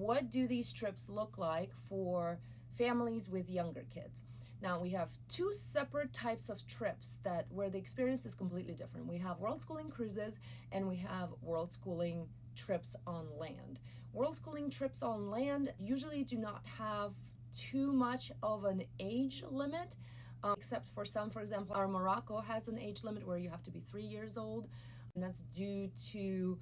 what do these trips look like for families with younger kids? Now we have two separate types of trips that where the experience is completely different. We have world schooling cruises and we have world schooling trips on land. World schooling trips on land usually do not have too much of an age limit, except for some. For example, our Morocco has an age limit where you have to be 3 years old, and that's due to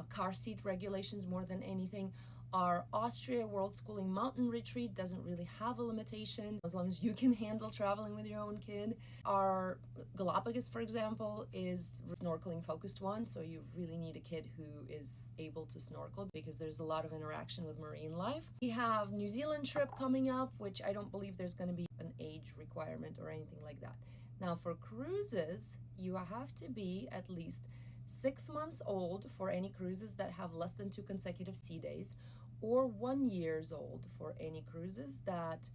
car seat regulations more than anything. Our Austria World Schooling Mountain Retreat doesn't really have a limitation as long as you can handle traveling with your own kid. Our Galapagos, for example, is a snorkeling focused one, so you really need a kid who is able to snorkel because there's a lot of interaction with marine life. We have New Zealand trip coming up, which I don't believe there's going to be an age requirement or anything like that. Now for cruises, you have to be at least 6 months old for any cruises that have less than 2 consecutive sea days, or 1 year old for any cruises that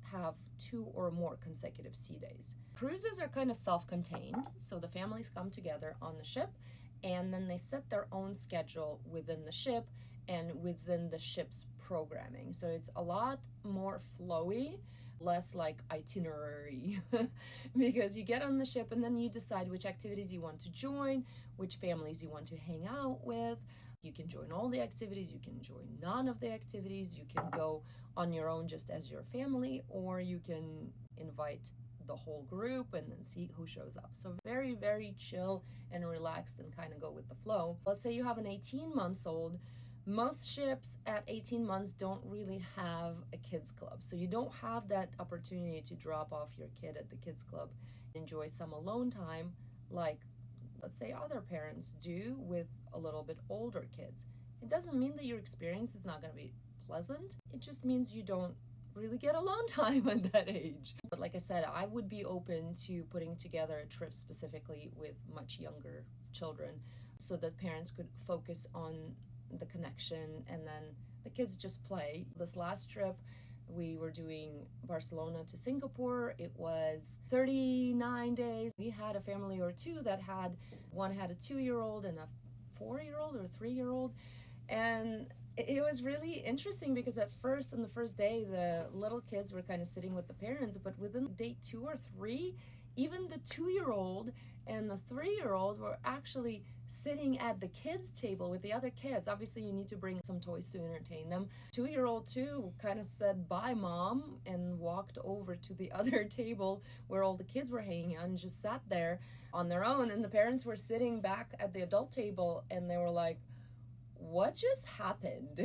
have 2 or more consecutive sea days. Cruises are kind of self-contained, so the families come together on the ship and then they set their own schedule within the ship and within the ship's programming. So it's a lot more flowy, less like itinerary because you get on the ship and then you decide which activities you want to join, which families you want to hang out with. You can join all the activities, you can join none of the activities, you can go on your own just as your family, or you can invite the whole group and then see who shows up. So very, very chill and relaxed and kind of go with the flow. Let's say you have an 18 months old. Most ships at 18 months don't really have a kids club. So you don't have that opportunity to drop off your kid at the kids club, enjoy some alone time like, let's say, other parents do with a little bit older kids. It doesn't mean that your experience is not going to be pleasant. It just means you don't really get alone time at that age. But like I said, I would be open to putting together a trip specifically with much younger children so that parents could focus on the connection and then the kids just play. This last trip, we were doing Barcelona to Singapore. It was 39 days. We had a family or two that had a 2-year-old and a 4-year-old or 3-year-old. And it was really interesting because at first, on the first day, the little kids were kind of sitting with the parents, but within day 2 or 3, even the 2-year-old and the 3-year-old were actually sitting at the kids' table with the other kids. Obviously, you need to bring some toys to entertain them. 2-year-old too kind of said, "Bye, Mom," and walked over to the other table where all the kids were hanging out and just sat there on their own. And the parents were sitting back at the adult table and they were like, "What just happened?"